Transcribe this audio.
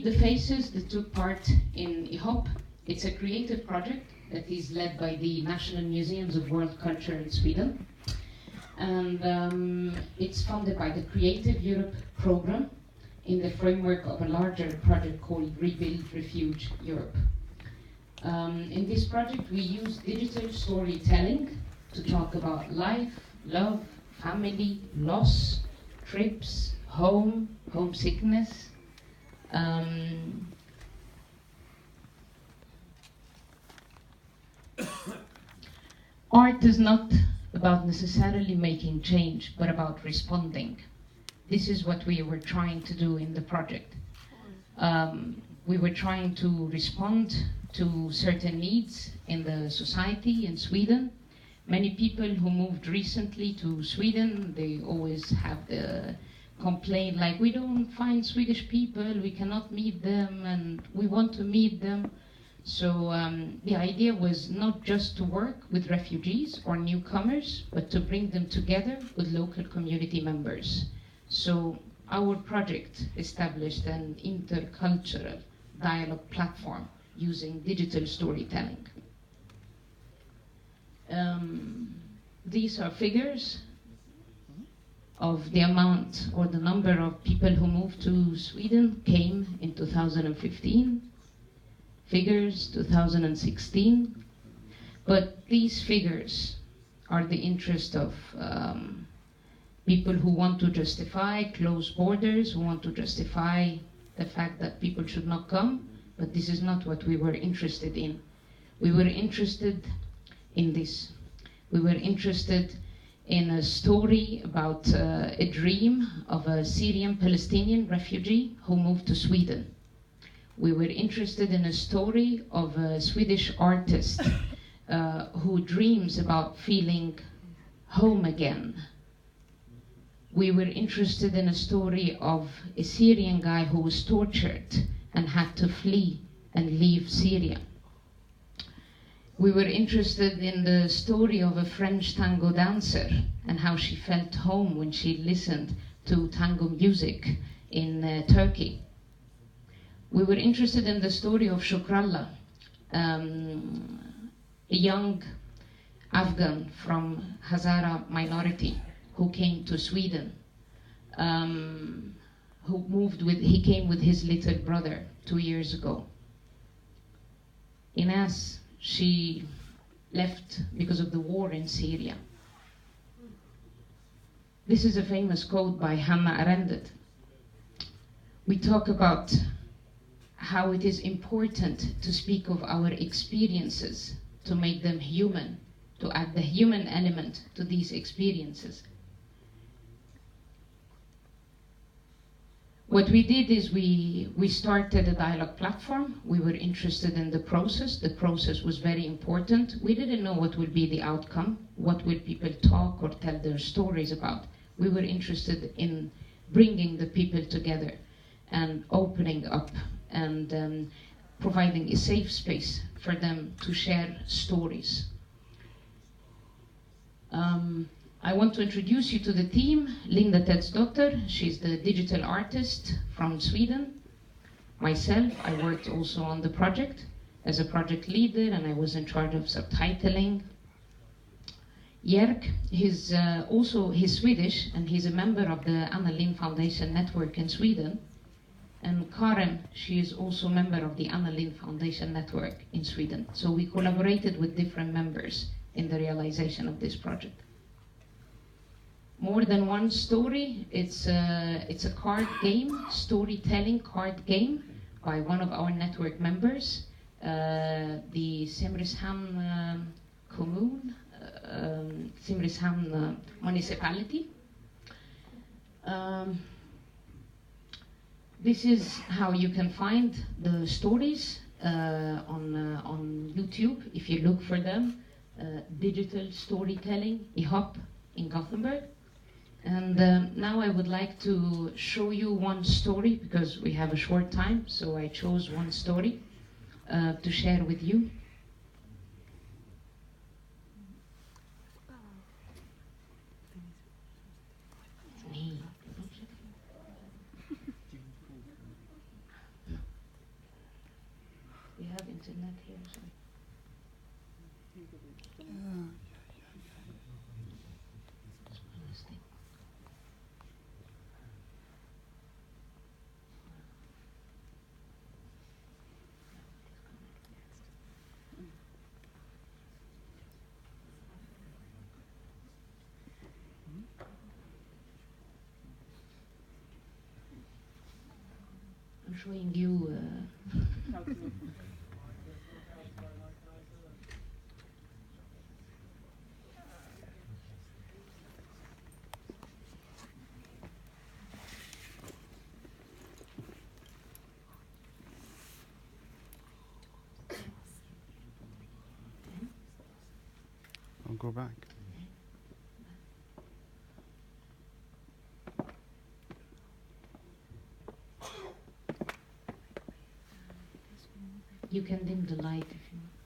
meet the faces that took part in iHopp. It's a creative project that is led by the National Museums of World Culture in Sweden. And it's funded by the Creative Europe program in the framework of a larger project called Rebuild Refuge Europe. In this project, we use digital storytelling to talk about life, love, family, loss, trips, home, homesickness. Art is not about necessarily making change, but about responding. This is what we were trying to do in the project. We were trying to respond to certain needs in the society in Sweden. Many people who moved recently to Sweden, they always have the complaint like, we don't find Swedish people, we cannot meet them, and we want to meet them. So the idea was not just to work with refugees or newcomers, but to bring them together with local community members. So our project established an intercultural dialogue platform using digital storytelling. These are figures of the amount or the number of people who moved to Sweden came in 2015. Figures 2016, but these figures are the interest of people who want to justify closed borders, who want to justify the fact that people should not come, but this is not what we were interested in. We were interested in this. We were interested in a story about a dream of a Syrian Palestinian refugee who moved to Sweden. We were interested in a story of a Swedish artist who dreams about feeling home again. We were interested in a story of a Syrian guy who was tortured and had to flee and leave Syria. We were interested in the story of a French tango dancer and how she felt home when she listened to tango music in Turkey. We were interested in the story of Shukrallah, a young Afghan from Hazara minority who came to Sweden, he came with his little brother 2 years ago. Ines, she left because of the war in Syria. This is a famous quote by Hannah Arendt. We talk about how it is important to speak of our experiences, to make them human, to add the human element to these experiences. What we did is we started a dialogue platform. We were interested in the process. The process was very important. We didn't know what would be the outcome, what will people talk or tell their stories about. We were interested in bringing the people together and opening up and providing a safe space for them to share stories. I want to introduce you to the team. Linda Tedsdotter, she's the digital artist from Sweden. Myself, I worked also on the project as a project leader, and I was in charge of subtitling. Jerk, he's Swedish, and he's a member of the Anna Lindh Foundation Network in Sweden. And Karen, she is also a member of the Anna Lindh Foundation Network in Sweden. So we collaborated with different members in the realization of this project. More than one story, it's a card game, storytelling card game by one of our network members, the Simrishamn Commune, Simrishamn municipality. This is how you can find the stories on YouTube if you look for them. Digital storytelling, iHopp in Gothenburg. And now I would like to show you one story because we have a short time, so I chose one story to share with you. internet here, sorry. I'm showing you. I'll go back. You can dim the light if you want.